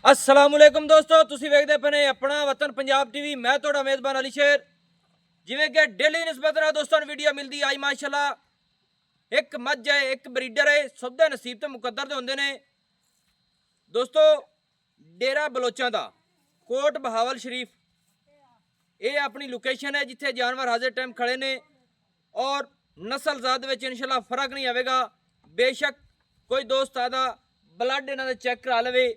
अस्सलामुअलैकुम दोस्तों, तुसी वेखदे पे ने अपना वतन पंजाब टीवी। मैं थोड़ा मेज़बान अली शेर। जिवें कि डेली निस्बत ना दोस्तों वीडियो मिलती आई माशाल्लाह। एक मझ है, एक ब्रीडर है, सबदे नसीब ते मुकद्दर दे हुंदे ने दोस्तों। डेरा बलोचां दा कोट बहावल शरीफ ये अपनी लोकेशन है जिथे जानवर हाजिर टाइम खड़े ने और नस्ल जात विच इंशाल्लाह फर्क नहीं आवेगा। बेशक कोई दोस्त आदा ब्लड इन्हां दे चेक करा लवे।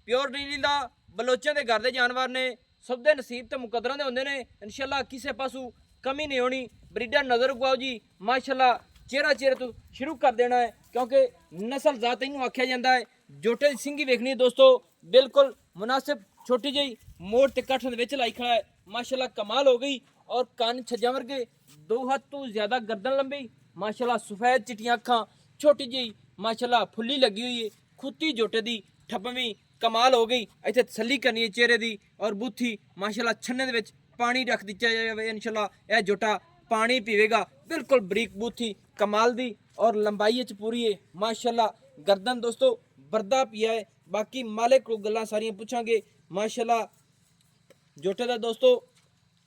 प्योर नीली दा बलोचां दे घर दे जानवर ने, सब दे नसीब ते मुकद्दरां दे हुंदे ने। इंशाल्लाह किसे पासों कमी नहीं होनी। ब्रीडर नज़र गवाओ जी माशाल्लाह, चेहरा तो शुरू कर देना है क्योंकि नस्ल जात इनू आख्या जाता है। जोटे दी सिंगी वेखनी है दोस्तों, बिल्कुल मुनासिब छोटी जी मोड़ ते कठ दे विच लाई खड़ा है माशाल्लाह, कमाल हो गई। और कान छज्जा वर्गे, 2 हाथ तो ज़्यादा गर्दन लंबी माशाल्लाह, सफ़ेद चिट्टियां अखां, छोटी जी माशाल्लाह फुल्ली लगी हुई है। खुत्ती जोटे दी ठप्पवी कमाल हो गई। इत्थे तसल्ली करनी है चेहरे दी और बूथी माशाल्लाह छन्ने दे विच पानी रख दिता जाए इंशाल्लाह। यह जोटा पानी पीवेगा, बिल्कुल बरीक बूथी कमाल दी और लंबाई च पूरी है माशाल्लाह। गर्दन दोस्तों बरदा पिया है। बाकी मालिक को गल्लां सारियां पूछांगे माशाल्लाह। जोटे दा दोस्तों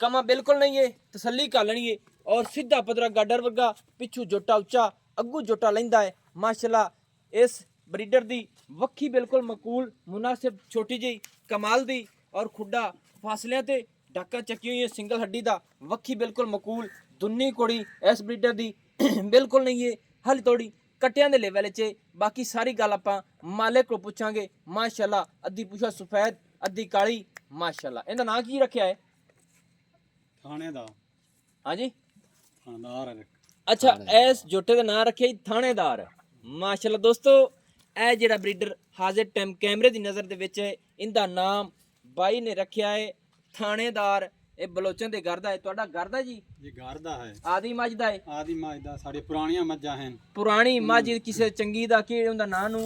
कमा बिल्कुल नहीं है, तसल्ली कर लेनी है। और सीधा पदरा गाडर वर्गा, पिछू जोटा उच्चा, अग्गू जोटा लैंदा है माशाल्लाह। इस ब्रीडर दी वक्खी बिल्कुल मकूल मुनासिब छोटी जी कमाल दी और खुड्डा फासलियां ते डाका चकी हुई है सिंगल हड्डी दा, वक्खी बिल्कुल मकूल। दुन्नी कोड़ी इस ब्रीडर दी बिल्कुल नहीं है, हल थोड़ी कट्टियां दे लेवल च। बाकी सारी गल आपां मालिक को पूछांगे माशाल्लाह। अद्धी पुछा सफेद अद्धी काली माशाल्लाह। इहदा नाम की रखिया है? थानेदार। हाँ जी, थानेदार है। अच्छा, इस जोटे का नाम रखे थानेदार माशाल्लाह। दोस्तों यह जिहड़ा ब्रीडर हाजिर टाइम कैमरे की नज़र दे विच है, इनका नाम बाई ने रखिया है थानेदार। ये बलोचन के घर दा है। तुहाडा घर दा जी? जी घर दा है। आदि मझ दा है? आदि मझ दा साडी पुराणियां मज्जां हैं। पुरानी मझ किसे चंगी दा की उनदा नाम नू?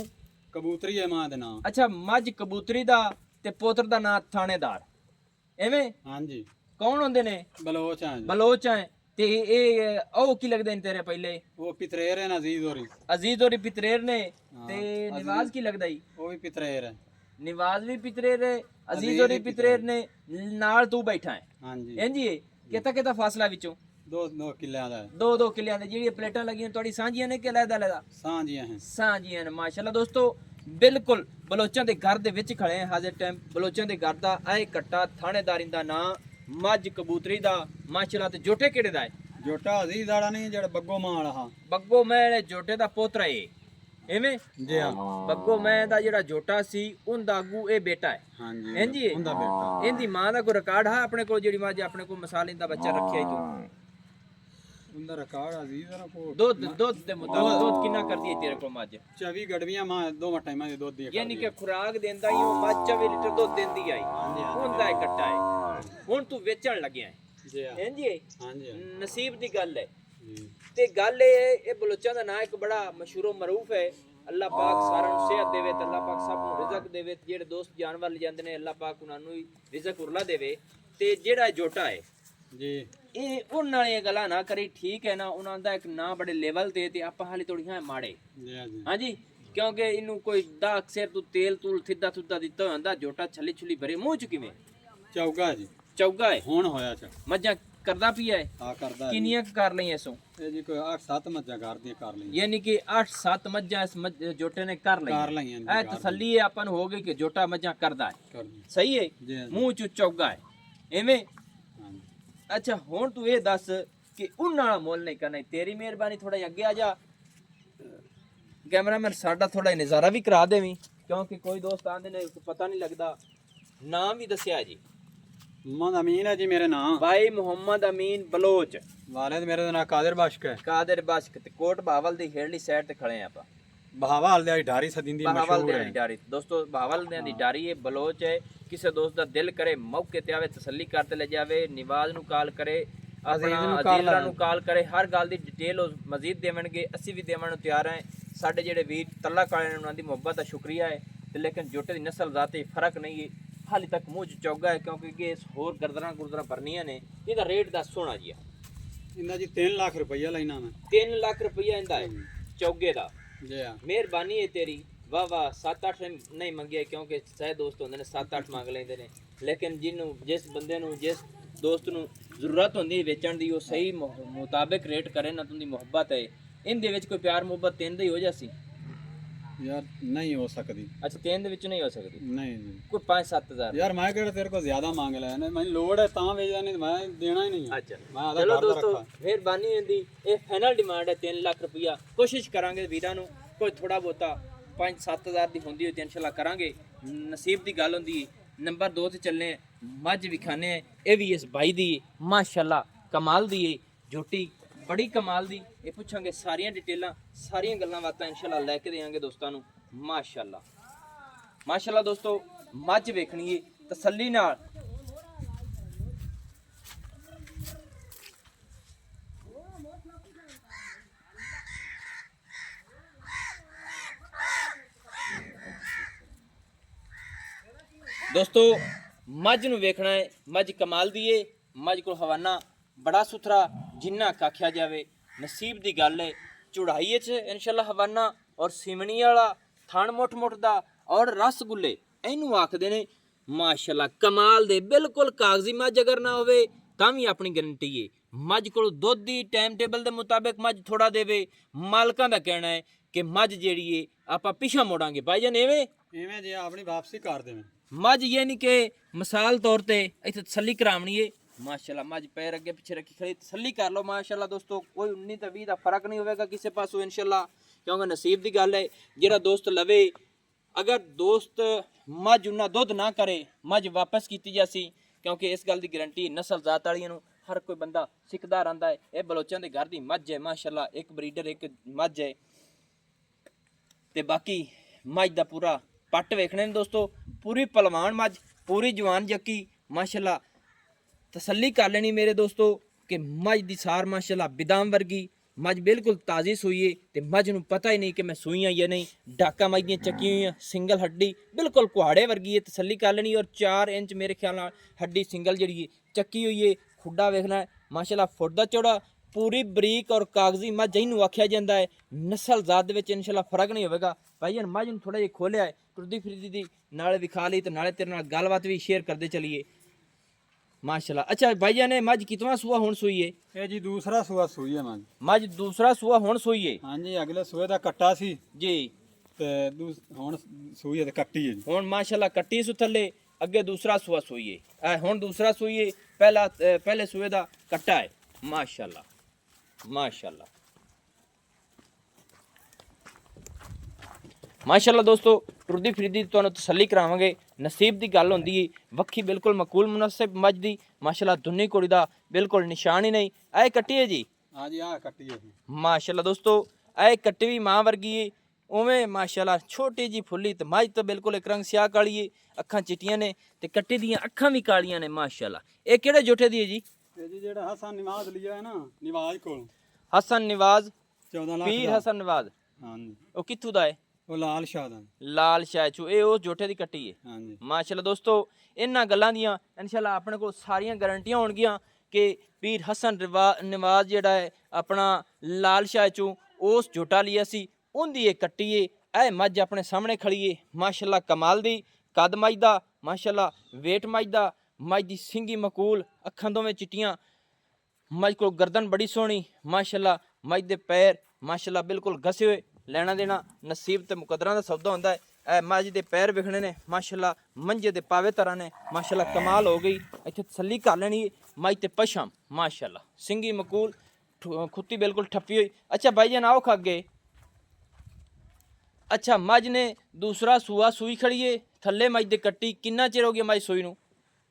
कबूतरी है मां दे नाम। अच्छा, मझ कबूतरी दा ते पोतर दा नाम थानेदार, एवें? हां जी। कौन होंदे ने? बलोच हैं जी। बलोच हैं। ते ये ओ की लगदे ने तेरे पहले? वो पितरेर है ना, अजीज होरी। अजीज और पितरेर ने। ते निवाज की लगदा ही? वो भी पितरेर है। निवाज भी पितरेर है, अजीज और पितरेर ने, नाल तू बैठा है। हां जी। इंज ही है। किता फासला विचों? 2 किल्लियां दा है। दो किलियां दे। जेहड़ी प्लेटां लगियां थोड़ी सांझियां ने कि लैदा सांझियां हैं। सांझियां ने माशाल्लाह। दोस्तों बिल्कुल बलोचां दे घर दे विच खड़े हैं हाजिर टाइम। बलोचां दे घर दा ऐ कट्टा थानेदारी दा नाम मझ कबूतरी दा माशाल्लाह। ते जोटे केड़े दा है? जोटा अजीज वाला नहीं, जेड़ा बग्गो मां वाला। हां, बग्गो मैं जोटे दा पोतरा है, एवें? जी हां। बग्गो मैं दा जेड़ा जोटा सी उनदा अगू ए बेटा है। हां जी। इंज ही है। उनदा बेटा। इंदी मां दा कोई रिकॉर्ड है अपने को? जेड़ी मां अपने को मिसाल इंदा बच्चा रखिया ही तू उनदा रिकॉर्ड अजीज वाला को दुध दे मुताबिक दुध कितना कर दी तेरे को मझ? 24 गड़वियां मां 2 टाइमां दे दुध दी। यानी कि खुराक देंदा ही हो मझ 24 लीटर दुध देंदी आई। हुंदा है कट्टा है। हुन तू वेचण लगया है जी हां। हैं जी? हां जी। नसीब दी गल है। जी। ते गल ये बलोचां दा नाम एक बड़ा मशहूर मरूफ है। अल्लाह पाक सारा सेहत देवे ते अल्लाह पाक सब रिजक देवे। जेड़े दोस्त जानवर ले जांदे ने अल्लाह पाक उन्हां नूं रिजक उरला देवे। ते जेड़ा जोटा है जी ये उन्हां ने गल्लां ना करी, ठीक है ना? उन्हां दा एक नाम बड़े लेवल ते आपां हाली थोड़ी हां माड़े। जी हां जी। हाँ जी, क्योंकि इनू कोई दा अक्सर तू तेल तूल थिदा थुदा दिता होंदा। जोटा छली छुली भरे मूंह च किवें? चौगा जी। चौगा है। हुण होया च। मज्जां करदा पिया है? हां करदा है। किनियां कर लईयां सो? ਇਹ ਜੀ ਕੋਈ 8-7 ਮੱਝਾਂ ਕਰਦੀਆਂ ਕਰ ਲਈਆਂ। यानी कि 8-7 मज्जां इस जोटे ने कर लईयां। ਕਰ ਲਈਆਂ ਜੀ। ऐ तसल्ली है आपां नूं हो गई कि जोटा मज्जां करदा है। ਕਰ ਲਈਆਂ। सही है? जी हां जी। मूंह च चौगा है, एवें? हाँ जी। अच्छा हुण तू ये दस कि उन्हां वाला मोल नहीं करना। तेरी मेहरबानी थोड़ा जिहा अगे आ जा। कैमरामैन साडा थोड़ा नज़ारा भी करा देवीं क्योंकि कोई दोस्त आंदे ने पता नहीं लगदा। नाम भी दस्या जी? मोहम्मद अमीन है जी मेरे नाम। भाई मोहम्मद अमीन बलोच। वालिद मेरे नाम कादिर बख्श है। कादिर बख्श ते कोट बहावल दी हेड़ली साइड ते खड़े हैं आपां। बहावल दी ढारी सदिंदी बहावल मशहूर दी है। डारी दोस्तों, बहावल दी डारी है, बलोच है। किसी दोस्त दा दिल करे मौके ते आवे तसल्ली करते ले जावे। निवाज नूं कॉल करे, अपना अजीज़ां नूं कॉल करे, हर गल दी डिटेल मजीद देवणगे। असीं भी देवण नूं तैयार हैं। साडे जेड़े वीर तल्ला काले ने उन्हां दी मुहब्बत दा शुक्रिया है। ते लेकिन जोटे दी नस्ल जाती फर्क नहीं है। हाली तक मूँह च चौगा है क्योंकि इस होर गर्दना गुर्दना भरनियां ने। इहदा रेट दस सोना जी? इन्दा जी 3 लाख रुपया लेना मैं। 3 लाख रुपया इंदा है चौगे दा। जी हां। मेहरबानी है तेरी, ਵਾਹ ਵਾਹ 7-8 ਨਹੀਂ ਮੰਗੇ ਕਿਉਂਕਿ ਸਾਰੇ ਦੋਸਤ ਹੁੰਦੇ ਨੇ 7-8 ਮੰਗ ਲੈਂਦੇ ਨੇ ਲੇਕਿਨ ਜਿਹਨੂੰ ਜਿਸ ਬੰਦੇ ਨੂੰ ਜਿਸ ਦੋਸਤ ਨੂੰ ਜ਼ਰੂਰਤ ਹੁੰਦੀ ਹੈ ਵੇਚਣ ਦੀ ਉਹ ਸਹੀ ਮੁਤਾਬਿਕ ਰੇਟ ਕਰੇ ਨਾ ਤੁੰਦੀ ਮੁਹੱਬਤ ਹੈ ਇਹਦੇ ਵਿੱਚ ਕੋਈ ਪਿਆਰ ਮੁਹੱਬਤ ਤਿੰਨ ਦਾ ਹੀ ਹੋ ਜਾਸੀ ਯਾਰ ਨਹੀਂ ਹੋ ਸਕਦੀ ਅੱਛਾ ਤਿੰਨ ਦੇ ਵਿੱਚ ਨਹੀਂ ਹੋ ਸਕਦੀ ਨਹੀਂ ਜੀ ਕੋਈ 5-7 ਹਜ਼ਾਰ ਯਾਰ ਮੈਂ ਕਿਹੜਾ ਤੇਰੇ ਕੋਲ ਜ਼ਿਆਦਾ ਮੰਗ ਲਿਆ ਨੇ ਮੈਨੂੰ ਲੋੜ ਹੈ ਤਾਂ ਵੇਚਦਾ ਨਹੀਂ ਮੈਂ ਦੇਣਾ ਹੀ ਨਹੀਂ ਅੱਛਾ ਮੈਂ ਆਦਾ ਚਲੋ ਘਰ ਦਾ ਦੋਸਤੋ ਰੱਖਾ ਮਿਹਰਬਾਨੀ ਹੁੰਦੀ ਇਹ ਫਾਈਨਲ ਡਿਮਾਂਡ ਹੈ 3 ਲੱਖ ਰੁਪਇਆ ਕੋਸ਼ਿਸ਼ ਕਰਾਂਗੇ ਵੀਰਾਂ ਨੂੰ ਕੋਈ ਥੋੜਾ ਬਹੁਤਾ 5-7 ਹਜ਼ਾਰ ਦੀ ਹੁੰਦੀ ਹੋਈ ਤੇ ਇਨਸ਼ਾਅੱਲਾ ਕਰਾਂਗੇ ਨਸੀਬ ਦੀ ਗੱਲ ਹੁੰਦੀ ਨੰਬਰ 2 ਤੇ ਚੱਲਨੇ ਮੱਝ ਵਿਖਾਣੇ ਇਹ ਵੀ ਇਸ ਬਾਈ ਦੀ ਮਾਸ਼ਾਅੱਲਾ ਕਮਾਲ ਦੀ ਹੈ ਝੋਟੀ ਬੜੀ ਕਮਾਲ ਦੀ ਇਹ ਪੁੱਛਾਂਗੇ ਸਾਰੀਆਂ ਡਿਟੇਲਾਂ ਸਾਰੀਆਂ ਗੱਲਾਂ ਬਾਤਾਂ ਇਨਸ਼ਾਅੱਲਾ ਲੈ ਕੇ ਦੇਵਾਂਗੇ ਦੋਸਤਾਂ ਨੂੰ ਮਾਸ਼ਾਅੱਲਾ ਮਾਸ਼ਾਅੱਲਾ ਦੋਸਤੋ ਮੱਝ ਵੇਖਣੀ ਹੈ ਤਸੱਲੀ ਨਾਲ ਦੋਸਤੋ ਮੱਝ ਨੂੰ ਵੇਖਣਾ ਹੈ ਮੱਝ ਕਮਾਲ ਦੀ ਏ ਮੱਝ ਕੋਲ ਹਵਾਨਾ ਬੜਾ ਸੁਥਰਾ ਜਿੰਨਾ ਕਾਖਿਆ ਜਾਵੇ ਨਸੀਬ ਦੀ ਗੱਲ ਹੈ ਚੁੜਾਈ 'ਚ ਇਨਸ਼ਾਅੱਲਾ ਹਵਾਨਾ ਔਰ ਸਿਮਣੀ ਵਾਲਾ ਥਣ ਮੁੱਠ ਦਾ ਔਰ ਰਸਗੁੱਲੇ ਇਹਨੂੰ ਆਖਦੇ ਨੇ ਮਾਸ਼ਾਅੱਲਾ ਕਮਾਲ ਦੇ ਬਿਲਕੁਲ ਕਾਗਜ਼ੀ ਮੱਝ ਅਗਰ ਨਾ ਹੋਵੇ ਤਾਂ ਵੀ ਆਪਣੀ ਗਰੰਟੀ ਏ ਮੱਝ ਕੋਲ ਦੁੱਧ ਦੀ ਟਾਈਮ ਟੇਬਲ ਦੇ ਮੁਤਾਬਿਕ ਮੱਝ ਥੋੜਾ ਦੇਵੇ ਮਾਲਕਾਂ ਦਾ ਕਹਿਣਾ ਹੈ ਕਿ ਮੱਝ ਜਿਹੜੀ ਏ ਆਪਾਂ ਪਿਛਾ ਮੋੜਾਂਗੇ ਭਾਈ ਜਾਨ ਐਵੇਂ ਜੇ ਆਪਣੀ ਵਾਪਸੀ ਕਰ ਦੇਵੇਂ ਮੱਝ ਇਹ ਨਹੀਂ ਕਿ ਮਿਸਾਲ ਤੌਰ ਤੇ ਇੱਥੇ ਤਸੱਲੀ ਕਰਾਵਣੀ ਏ ਮਾਸ਼ਾਅੱਲਾ ਮੱਝ ਪੈਰ ਅੱਗੇ ਪਿੱਛੇ ਰੱਖੀ ਖੜੀ ਤਸੱਲੀ ਕਰ ਲਓ ਮਾਸ਼ਾਅੱਲਾ ਦੋਸਤੋ ਕੋਈ 19 ਤੇ 20 ਦਾ ਫਰਕ ਨਹੀਂ ਹੋਵੇਗਾ ਕਿਸੇ ਪਾਸੋਂ ਇਨਸ਼ਾਅੱਲਾ ਕਿਉਂਕਿ ਨਸੀਬ ਦੀ ਗੱਲ ਹੈ ਜਿਹੜਾ ਦੋਸਤ ਲਵੇ ਅਗਰ ਦੋਸਤ ਮੱਝ ਉਹਨਾਂ ਦੁੱਧ ਨਾ ਕਰੇ ਮੱਝ ਵਾਪਸ ਕੀਤੀ ਜਾਸੀ ਕਿਉਂਕਿ ਇਸ ਗੱਲ ਦੀ ਗਾਰੰਟੀ ਨਸਲ ਜ਼ਾਤ ਵਾਲੀਆਂ ਨੂੰ ਹਰ ਕੋਈ ਬੰਦਾ ਸਿੱਖਦਾ ਰਹਿੰਦਾ ਹੈ ਇਹ ਬਲੋਚਾਂ ਦੇ ਘਰ ਦੀ ਮੱਝ ਹੈ ਮਾਸ਼ਾਅੱਲਾ ਇੱਕ ਬਰੀਡਰ ਇੱਕ ਮੱਝ ਹੈ ਤੇ ਬਾਕੀ ਮੱਝ ਦਾ ਪੂਰਾ ਪੱਟ ਵੇਖਣੇ ਨੇ ਦੋਸਤੋ ਪੂਰੀ ਪਹਿਲਵਾਨ ਮੱਝ ਪੂਰੀ ਜਵਾਨ ਜੱਕੀ ਮਾਸ਼ਾਅੱਲਾ ਤਸੱਲੀ ਕਰ ਲੈਣੀ ਮੇਰੇ ਦੋਸਤੋ ਕਿ ਮੱਝ ਦੀ ਸਾਰ ਮਾਸ਼ਾਅੱਲਾ ਬਿਦਾਮ ਵਰਗੀ ਮੱਝ ਬਿਲਕੁਲ ਤਾਜ਼ੀ ਸੂਈ ਹੈ ਤੇ ਮੱਝ ਨੂੰ ਪਤਾ ਹੀ ਨਹੀਂ ਕਿ ਮੈਂ ਸੂਈ ਆ ਜਾਂ ਨਹੀਂ ਡਾਕਾ ਮੱਝ ਦੀਆਂ ਚੱਕੀਆਂ ਹੋਈਆਂ ਸਿੰਗਲ ਹੱਡੀ ਬਿਲਕੁਲ ਕੁਹਾੜੇ ਵਰਗੀ ਹੈ ਤਸੱਲੀ ਕਰ ਲੈਣੀ ਔਰ 4 ਇੰਚ ਮੇਰੇ ਖਿਆਲ ਨਾਲ ਹੱਡੀ ਸਿੰਗਲ ਜਿਹੜੀ ਹੈ ਚੱਕੀ ਹੋਈ ਹੈ ਖੁੱਡਾ ਵੇਖਣਾ ਮਾਸ਼ਾਅੱਲਾ ਫੁੱਟ ਦਾ ਚੌੜਾ ਪੂਰੀ ਬਰੀਕ ਔਰ ਕਾਗਜ਼ੀ ਮੱਝ ਇਹਨੂੰ ਆਖਿਆ ਜਾਂਦਾ ਹੈ ਨਸਲ ਜ਼ਾਤ ਦੇ ਵਿੱਚ ਇਨਸ਼ਾਅੱਲਾ ਫਰਕ ਨਹੀਂ ਹੋਵੇਗਾ ਭਾਈ ਜਾਨ ਮੱਝ ਨੂੰ ਥੋੜਾ ਜਿਹਾ ਖੋਲਿਆ ਹੈ ਟੁਰਦੀ ਫਿਰਦੀ ਦੀ ਨਾਲੇ ਵਿਖਾ ਲਈ ਤੇ ਨਾਲੇ ਤੇਰੇ ਨਾਲ ਗੱਲਬਾਤ ਵੀ ਸ਼ੇਅਰ ਕਰਦੇ ਚਲੀਏ ਮਾਸ਼ਾਅੱਲਾ ਅੱਛਾ ਭਾਈ ਜਾਨ ਇਹ ਮੱਝ ਕਿਤਨਾ ਸੂਆ ਹੁਣ ਸੂਈ ਹੈ ਇਹ ਜੀ ਦੂਸਰਾ ਸੂਆ ਸੂਈ ਹੈ ਮੱਝ ਦੂਸਰਾ ਸੂਆ ਹੁਣ ਸੂਈ ਹੈ ਹਾਂਜੀ ਅਗਲੇ ਸੂਏ ਦਾ ਕੱਟਾ ਸੀ ਜੀ ਤੇ ਹੁਣ ਸੂਈ ਹੈ ਤੇ ਕੱਟੀ ਹੈ ਜੀ ਹੁਣ ਮਾਸ਼ਾਅੱਲਾ ਕੱਟੀ ਸੁ ਥੱਲੇ ਅੱਗੇ ਦੂਸਰਾ ਸੂਆ ਸੂਈ ਹੈ ਹੁਣ ਦੂਸਰਾ ਸੂਈ ਹੈ ਪਹਿਲੇ ਸੂਏ ਦਾ ਕੱਟਾ ਹੈ ਮਾਸ਼ਾਅੱਲਾ ਮਾਸ਼ਾਅੱਲਾ ਮਾਸ਼ਾਅੱਲਾ ਦੋਸਤੋ ਟੁਰਦੀ ਫਿਰਦੀ ਤੁਹਾਨੂੰ ਤਸੱਲੀ ਕਰਾਵਾਂਗੇ ਨਸੀਬ ਦੀ ਗੱਲ ਹੁੰਦੀ ਹੈ ਵੱਖੀ ਬਿਲਕੁਲ ਮਕੂਲ ਮੁਨਸਬ ਮੱਝ ਦੀ ਮਾਸ਼ਾਅੱਲਾ ਦੁੰਨੀ ਕੁੜੀ ਦਾ ਬਿਲਕੁਲ ਨਿਸ਼ਾਨ ਹੀ ਨਹੀਂ ਇਹ ਕੱਟੀ ਹੈ ਜੀ ਹਾਂਜੀ ਆ ਕੱਟੀ ਹੈ ਜੀ ਮਾਸ਼ਾਅੱਲਾ ਦੋਸਤੋ ਇਹ ਕੱਟੀ ਵੀ ਮਾਂ ਵਰਗੀ ਹੈ ਉਵੇਂ ਮਾਸ਼ਾਅੱਲਾ ਛੋਟੀ ਜੀ ਫੁੱਲੀ ਤੇ ਮੱਝ ਤਾਂ ਬਿਲਕੁਲ ਇੱਕ ਰੰਗ ਸਿਆਹ ਕਾਲੀ ਹੈ ਅੱਖਾਂ ਚਿੱਟੀਆਂ ਨੇ ਤੇ ਕੱਟੀ ਦੀਆਂ ਅੱਖਾਂ ਵੀ ਕਾਲੀਆਂ ਨੇ ਮਾਸ਼ਾਅੱਲਾ ਇਹ ਕਿਹੜੇ ਜੋਠੇ ਦੀ ਹੈ ਜੀ ਇਹ ਜੀ ਜਿਹੜਾ ਹਸਨ ਨਿਵਾਜ਼ ਲਿਆ ਹੈ ਨਾ ਨਿਵਾਜ਼ ਕੋਲ ਹਸਨ ਨਿਵਾਜ਼ 14 ਲੱਖ ਪੀਰ ਦਾ। ਹਸਨ ਨਿਵਾਜ਼ ਹਾਂਜੀ ਉਹ ਕਿੱਥੋਂ ਦਾ ਹੈ ਉਹ ਲਾਲ ਸ਼ਾਹ ਦਾ ਲਾਲ ਸ਼ਾਹਚੂ ਇਹ ਉਸ ਜੋਠੇ ਦੀ ਕੱਟੀ ਹੈ ਹਾਂਜੀ ਮਾਸ਼ਾਅੱਲਾ ਦੋਸਤੋ ਇਹਨਾਂ ਗੱਲਾਂ ਦੀਆਂ ਇਨਸ਼ਾਅੱਲਾ ਆਪਣੇ ਕੋਲ ਸਾਰੀਆਂ ਗਾਰੰਟੀਆਂ ਹੋਣਗੀਆਂ ਕਿ ਪੀਰ ਹਸਨ ਨਿਵਾਜ਼ ਜਿਹੜਾ ਹੈ ਆਪਣਾ ਲਾਲ ਸ਼ਾਹਚੂ ਉਸ ਜੋਟਾ ਲਿਆ ਸੀ ਉਹਦੀ ਇਹ ਕੱਟੀ ਏ ਇਹ ਮੱਝ ਆਪਣੇ ਸਾਹਮਣੇ ਖੜੀ ਏ ਮਾਸ਼ਾਅੱਲਾ ਕਮਾਲ ਦੀ ਕੱਦ ਮੱਝ ਦਾ ਮਾਸ਼ਾਅੱਲਾ ਵੇਟ ਮੱਝ ਦਾ ਮੱਝ ਦੀ ਸਿੰਗੀ ਮਕੂਲ ਅੱਖਾਂ ਦੋਵੇਂ ਚਿੱਟੀਆਂ ਮੱਝ ਕੋਲ ਗਰਦਨ ਬੜੀ ਸੋਹਣੀ ਮਾਸ਼ਾਅੱਲਾ ਮੱਝ ਦੇ ਪੈਰ ਮਾਸ਼ਾਅੱਲਾ ਬਿਲਕੁਲ ਘਸੇ ਹੋਏ ਲੈਣਾ ਦੇਣਾ ਨਸੀਬ ਤੇ ਮੁਕੱਦਰਾਂ ਦਾ ਸੌਦਾ ਹੁੰਦਾ ਹੈ ਇਹ ਮੱਝ ਦੇ ਪੈਰ ਵਿਖਣੇ ਨੇ ਮਾਸ਼ਾਅੱਲਾ ਮੰਜੇ ਦੇ ਪਾਵੇ ਤਰ੍ਹਾਂ ਨੇ ਮਾਸ਼ਾਅੱਲਾ ਕਮਾਲ ਹੋ ਗਈ ਇੱਥੇ ਤਸੱਲੀ ਕਰ ਲੈਣੀ ਮੱਝ ਤੇ ਪਸ਼ਮ ਮਾਸ਼ਾਅੱਲਾ ਸਿੰਗੀ ਮਕੂਲ ਖੁੱਤੀ ਬਿਲਕੁਲ ਠੱਪੀ ਹੋਈ ਅੱਛਾ ਭਾਈ ਜਾਨ ਆਓ ਖਾਗੇ ਅੱਛਾ ਮੱਝ ਨੇ ਦੂਸਰਾ ਸੂਆ ਸੂਈ ਖੜੀ ਏ ਥੱਲੇ ਮੱਝ ਦੇ ਕੱਟੀ ਕਿੰਨਾ ਚਿਰ ਹੋ ਗਿਆ ਮੱਝ ਸੂਈ ਨੂੰ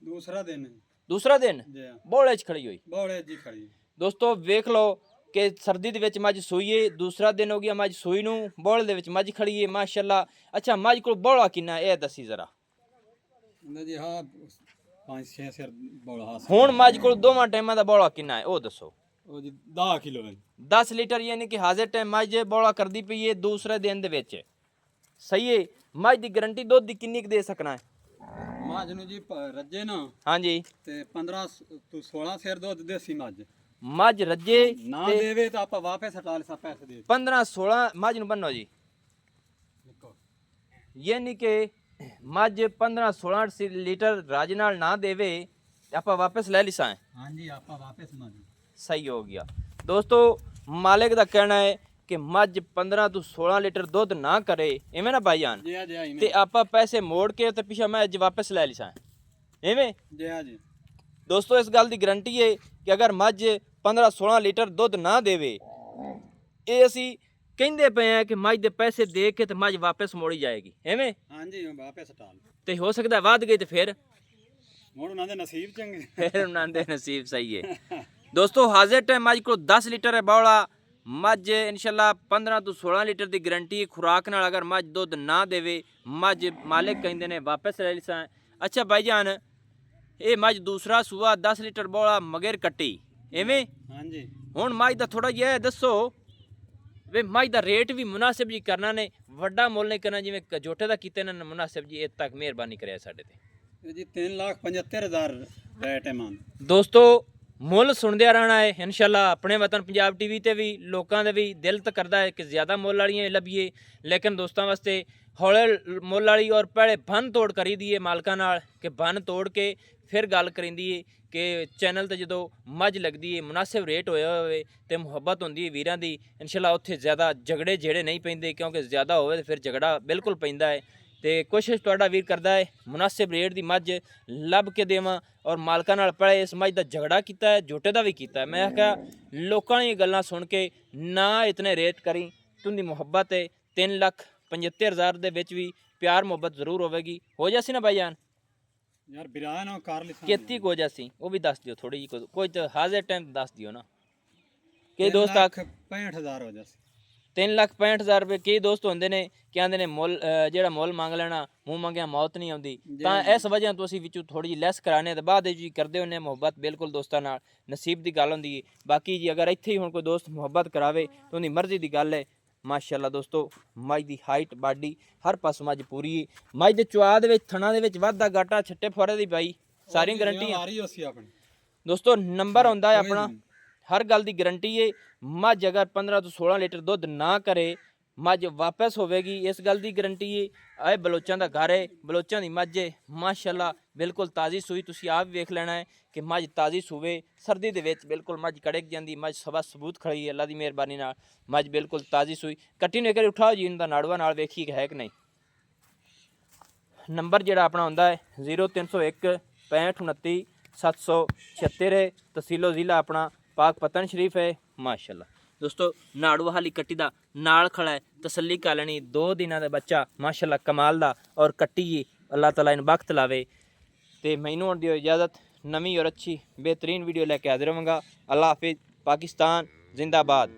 ਦੂਸਰਾ ਦਿਨ ਹੈ ਦੂਸਰਾ ਦਿਨ ਜੀ ਹਾਂ। ਬੋਲੇ 'ਚ ਖੜੀ ਹੋਈ ਬੌੜੇ ਜੀ ਖੜੀ ਦੋਸਤੋ ਵੇਖ ਲਓ ਕਿ ਸਰਦੀ ਦੇ ਵਿੱਚ ਮੱਝ ਸੂਈ ਏ ਦੂਸਰਾ ਦਿਨ ਹੋ ਗਿਆ ਮੱਝ ਸੂਈ ਨੂੰ ਬੋਲੇ ਦੇ ਵਿੱਚ ਮੱਝ ਖੜੀ ਏ ਮਾਸ਼ਾਅੱਲਾ ਅੱਛਾ ਮੱਝ ਕੋਲ ਬੋਲਾ ਕਿੰਨਾ ਇਹ ਦੱਸੀ ਜ਼ਰਾ ਹੁੰਦਾ ਜੀ ਹਾਂ 5-6 ਸਿਰ ਬੌਲਾ ਹਾਸ ਹੁਣ ਮੱਝ ਕੋਲ ਦੋਵਾਂ ਟਾਈਮਾਂ ਦਾ ਬੋਲਾ ਕਿੰਨਾ ਹੈ ਉਹ ਦੱਸੋ ਉਹ ਜੀ 10 ਕਿਲੋ ਹੈ 10 ਲੀਟਰ ਯਾਨੀ ਕਿ ਹਾਜ਼ਰ ਟਾਈਮ ਮੱਝ ਬੋਲਾ ਕਰਦੀ ਪਈ ਏ ਦੂਸਰੇ ਦਿਨ ਦੇ ਵਿੱਚ ਸਹੀ ਏ ਮੱਝ ਦੀ ਗਾਰੰਟੀ ਦੁੱਧ ਦੀ ਕਿੰਨੀ ਕੁ ਦੇ ਸਕਣਾ ਹੈ ਮੱਝ ਨੂੰ ਜੀ ਰੱਜੇ ਨਾ ਹਾਂਜੀ ਤੇ 15 ਤੋਂ 16 ਸਿਰ ਦੁੱਧ ਦੇਸੀ ਮੱਝ ਮੱਝ ਰੱਜੇ ਨਾ ਤੇ ਦੇਵੇ ਤਾਂ ਆਪਾਂ ਵਾਪਸ ਹਟਾ ਲਸਾ ਪੈਸੇ ਦੇ 15 16 ਮੱਝ ਨੂੰ ਬੰਨੋ ਜੀ ਦੇਖੋ ਯਾਨੀ ਕਿ ਮੱਝ 15-16 ਲੀਟਰ ਰਾਜ ਨਾਲ ਨਾ ਦੇਵੇ ਤੇ ਆਪਾਂ ਵਾਪਸ ਲੈ ਲਿਸਾਂ। ਹਾਂਜੀ ਆਪਾਂ ਵਾਪਸ ਮਾਰੀ ਸਹੀ ਹੋ ਗਿਆ ਦੋਸਤੋ। ਮਾਲਿਕ ਦਾ ਕਹਿਣਾ ਹੈ ਕਿ ਮੱਝ 15 ਤੋਂ 16 ਲੀਟਰ ਦੁੱਧ ਨਾ ਕਰੇ, ਐਵੇਂ ਨਾ ਭਾਈਜਾਨ, ਜੀ ਜੀ ਤੇ ਆਪਾਂ ਪੈਸੇ ਮੋੜ ਕੇ ਤੇ ਪਿਛਾ ਮੈਂ ਅੱਜ ਵਾਪਸ ਲੈ ਲਿਸਾਂ, ਐਵੇਂ ਜੀ ਦੋਸਤੋ। ਇਸ ਗੱਲ ਦੀ ਗਰੰਟੀ ਹੈ ਕਿ ਅਗਰ ਮੱਝ 15-16 ਲੀਟਰ ਦੁੱਧ ਨਾ ਦੇਵੇ, ਇਹ ਅਸੀਂ ਕਹਿੰਦੇ ਪਏ ਆ ਕਿ ਮੱਝ ਦੇ ਪੈਸੇ ਦੇ ਕੇ ਤੇ ਮੱਝ ਵਾਪਸ ਮੋੜੀ ਜਾਏਗੀ, ਐਵੇਂ। ਹਾਂਜੀ ਵਾਪਸ ਟਾਲ ਤੇ ਹੋ ਸਕਦਾ ਵੱਧ ਗਈ ਤੇ ਫਿਰ ਹੁਣ ਉਹਨਾਂ ਦੇ ਨਸੀਬ ਚੰਗੇ। ਫਿਰ ਉਹਨਾਂ ਦੇ ਨਸੀਬ ਸਹੀ ਹੈ ਦੋਸਤੋ। ਹਾਜ਼ਰ ਟਾਈਮ ਮੱਝ ਕੋਲ 10 ਲੀਟਰ ਹੈ ਬੌਲਾ। ਮੱਝ ਇਨਸ਼ਾਅੱਲਾ 15 ਤੋਂ 16 ਲੀਟਰ ਦੀ ਗਰੰਟੀ ਖੁਰਾਕ ਨਾਲ। ਅਗਰ ਮੱਝ ਦੁੱਧ ਨਾ ਦੇਵੇ, ਮੱਝ ਮਾਲਿਕ ਕਹਿੰਦੇ ਨੇ ਵਾਪਸ ਲੈ ਲਿਸਾਂ। ਅੱਛਾ ਭਾਈਜਾਨ, ਇਹ ਮੱਝ ਦੂਸਰਾ ਸੂਆ 10 ਲੀਟਰ ਬੌਲਾ ਮਗਰ ਕੱਟੀ, ਐਵੇਂ। ਹਾਂਜੀ ਹੁਣ ਮੱਝ ਦਾ ਥੋੜਾ ਜਿਹਾ ਦੱਸੋ ਵੇ, ਮੱਝ ਦਾ ਰੇਟ ਵੀ ਮੁਨਾਸਿਬ ਜੀ ਕਰਨਾ ਨੇ, ਵੱਡਾ ਮੁੱਲ ਨਹੀਂ ਕਰਨਾ ਜਿਵੇਂ ਕਜੋਟੇ ਦਾ ਕੀਤੇ ਨੇ ਮੁਨਾਸਿਬ ਜੀ। ਇਹ ਤੱਕ ਮਿਹਰਬਾਨੀ ਕਰਿਆ ਸਾਡੇ ਤੇ ਜੀ 3,75,000 ਰੇਟ ਹੈ ਮਾਨ ਦੋਸਤੋ। ਮੁੱਲ ਸੁਣਦਿਆਂ ਰਹਿਣਾ ਹੈ ਇਨਸ਼ਾਅੱਲਾ। ਆਪਣੇ ਵਤਨ ਪੰਜਾਬ ਟੀਵੀ ਤੇ ਵੀ ਲੋਕਾਂ ਦੇ ਵੀ ਦਿਲ ਤਾਂ ਕਰਦਾ ਹੈ ਕਿ ਜ਼ਿਆਦਾ ਮੁੱਲ ਵਾਲੀਆਂ ਲੱਭੀਏ, ਲੇਕਿਨ ਦੋਸਤਾਂ ਵਾਸਤੇ ਹੌਲੇ ਮੁੱਲ ਵਾਲੀ ਔਰ ਪਹਿਲੇ ਬੰਨ ਤੋੜ ਕਰੀ ਦੀਏ ਮਾਲਕਾਂ ਨਾਲ, ਕਿ ਬੰਨ ਤੋੜ ਕੇ ਫਿਰ ਗੱਲ ਕਰੀਂਦੀ ਏ ਕਿ ਚੈਨਲ ਤੇ ਜਦੋਂ ਮੱਝ ਲੱਗਦੀ ਹੈ ਮੁਨਾਸਿਬ ਰੇਟ ਹੋਇਆ ਹੋਵੇ ਤੇ ਮੁਹੱਬਤ ਹੁੰਦੀ ਹੈ ਵੀਰਾਂ ਦੀ, ਇਨਸ਼ਾਅੱਲਾ ਉੱਥੇ ਜ਼ਿਆਦਾ ਝਗੜੇ ਜਿਹੜੇ ਨਹੀਂ ਪੈਂਦੇ, ਕਿਉਂਕਿ ਜ਼ਿਆਦਾ ਹੋਵੇ ਤੇ ਫਿਰ ਝਗੜਾ ਬਿਲਕੁਲ ਪੈਂਦਾ ਹੈ। ਤੇ ਕੋਸ਼ਿਸ਼ ਤੁਹਾਡਾ ਵੀਰ ਕਰਦਾ ਹੈ ਮੁਨਾਸਿਬ ਰੇਟ ਦੀ ਮੱਝ ਲੱਭ ਕੇ ਦੇਵਾਂ, ਔਰ ਮਾਲਕਾਂ ਨਾਲ ਪਹਿਲੇ ਇਸ ਮੱਝ ਦਾ ਝਗੜਾ ਕੀਤਾ ਹੈ, ਝੋਟੇ ਦਾ ਵੀ ਕੀਤਾ ਹੈ। ਮੈਂ ਕਿਹਾ ਲੋਕਾਂ ਦੀਆਂ ਗੱਲਾਂ ਸੁਣ ਕੇ ਨਾ ਇਤਨੇ ਰੇਟ ਕਰੀ, ਤੁੰਦੀ ਮੁਹੱਬਤ ਹੈ 3,75,000 ਦੇ ਵਿੱਚ ਵੀ ਪਿਆਰ ਮੁਹੱਬਤ ਜ਼ਰੂਰ ਹੋਵੇਗੀ। ਹੋ ਜਾਸੀ ਨਾ ਭਾਈਜਾਨ? ਯਾਰ ਬਿਰਾਨ ਨਾ ਕਰ ਲਿਖਾਂ ਕਿੰਨੀ ਹੋ ਜਾਸੀ ਉਹ ਵੀ ਦੱਸ ਦਿਓ ਥੋੜੀ ਜੀ, ਕੋਈ ਤਾਂ ਹਾਜ਼ਰ ਟਾਈਮ ਦੱਸ ਦਿਓ ਨਾ। ਕਈ ਦੋਸਤ 65,000 ਹੋ ਜਾਸੀ। 3,65,000 ਰੁਪਏ ਕਈ ਦੋਸਤ ਹੁੰਦੇ ਨੇ ਕਿ ਆਂਦੇ ਨੇ ਮੁੱਲ ਜਿਹੜਾ ਮੁੱਲ ਮੰਗ ਲੈਣਾ ਮੂੰਹ ਮੰਗਿਆ ਮੌਤ ਨਹੀਂ ਆਉਂਦੀ, ਤਾਂ ਇਸ ਵਜ੍ਹਾ ਤੋਂ ਅਸੀਂ ਵਿੱਚੋਂ ਥੋੜੀ ਜਿਹੀ ਲੈਸ ਕਰਾਣੇ ਤੇ ਬਾਅਦ ਜੀ ਕਰਦੇ ਹੁੰਦੇ ਮੁਹੱਬਤ। ਬਿਲਕੁਲ ਦੋਸਤਾਂ ਨਾਲ ਨਸੀਬ ਦੀ ਗੱਲ ਹੁੰਦੀ ਹੈ। ਬਾਕੀ ਜੀ ਅਗਰ ਇੱਥੇ ਹੀ ਹੁਣ ਕੋਈ ਦੋਸਤ ਮੁਹੱਬਤ ਕਰਾਵੇ ਤਾਂ ਉਹਦੀ ਮਰਜ਼ੀ ਦੀ ਗੱਲ ਹੈ। ਮਾਸ਼ਾਅੱਲਾ ਦੋਸਤੋ, ਮੱਝ ਦੀ ਹਾਈਟ ਬਾਡੀ ਹਰ ਪਾਸੋਂ ਮੱਝ ਪੂਰੀ ਹੈ। ਮੱਝ ਦੇ ਚੁਆਹ ਦੇ ਵਿੱਚ ਥਣਾ ਦੇ ਵਿੱਚ ਵਾਧਾ ਗਾਟਾ ਛੱਟੇ ਫੁਆਰੇ ਦੀ ਬਾਈ ਸਾਰੀਆਂ ਗਰੰਟੀਆਂ ਆ ਰਹੀ ਹੋਸੀ ਆਪਣੀ ਦੋਸਤੋ। ਨੰਬਰ ਆਉਂਦਾ ਹੈ ਆਪਣਾ, ਹਰ ਗੱਲ ਦੀ ਗਰੰਟੀ ਹੈ। ਮੱਝ ਅਗਰ 15 ਤੋਂ 16 ਲੀਟਰ ਦੁੱਧ ਨਾ ਕਰੇ, ਮੱਝ ਵਾਪਸ ਹੋਵੇਗੀ, ਇਸ ਗੱਲ ਦੀ ਗਰੰਟੀ ਹੈ। ਇਹ ਬਲੋਚਾਂ ਦਾ ਘਰ ਹੈ, ਬਲੋਚਾਂ ਦੀ ਮੱਝ ਹੈ ਮਾਸ਼ਾਅੱਲਾ, ਬਿਲਕੁਲ ਤਾਜ਼ੀ ਸੂਈ। ਤੁਸੀਂ ਆਪ ਵੇਖ ਲੈਣਾ ਹੈ ਕਿ ਮੱਝ ਤਾਜ਼ੀ ਸੂਵੇ ਸਰਦੀ ਦੇ ਵਿੱਚ ਬਿਲਕੁਲ ਮੱਝ ਕੜਕ ਜਾਂਦੀ। ਮੱਝ ਸਵਾ ਸਬੂਤ ਖੜੀ ਹੈ, ਅੱਲਾ ਦੀ ਮਿਹਰਬਾਨੀ ਨਾਲ ਮੱਝ ਬਿਲਕੁਲ ਤਾਜ਼ੀ ਸੂਈ। ਕੱਟੀ ਨੂੰ ਇੱਕ ਵਾਰੀ ਉਠਾਓ ਜੀ ਇਹਦਾ ਨਾੜੂਆ ਨਾਲ, ਵੇਖੀ ਕਿ ਹੈ ਕਿ ਨਹੀਂ। ਨੰਬਰ ਜਿਹੜਾ ਆਪਣਾ ਹੁੰਦਾ ਹੈ 0301 6529 776 ਹੈ। ਤਹਿਸੀਲੋ ਜ਼ਿਲ੍ਹਾ ਆਪਣਾ ਪਾਕ ਪਤਨ ਸ਼ਰੀਫ ਹੈ ਮਾਸ਼ਾਅੱਲਾ ਦੋਸਤੋ। ਨਾੜੂਆ ਹਾਲੀ ਕੱਟੀ ਦਾ ਨਾਲ ਖੜਾ ਹੈ, ਤਸੱਲੀ ਕਰ ਲੈਣੀ। 2 ਦਿਨਾਂ ਦਾ ਬੱਚਾ ਮਾਸ਼ਾਅੱਲਾ ਕਮਾਲ ਦਾ, ਔਰ ਕੱਟੀ ਅੱਲਾਹ ਤਾਲਾ ਇਹਨੂੰ ਬਖਤ ਲਾਵੇ। ਤੇ ਮੈਨੂੰ ਹੁਣ ਦਿਓ ਇਜਾਜ਼ਤ, ਨਵੀਂ ਔਰ ਅੱਛੀ बेहतरीन वीडियो लेके हाजिर होऊंगा। अल्लाह हाफिज़, पाकिस्तान जिंदाबाद।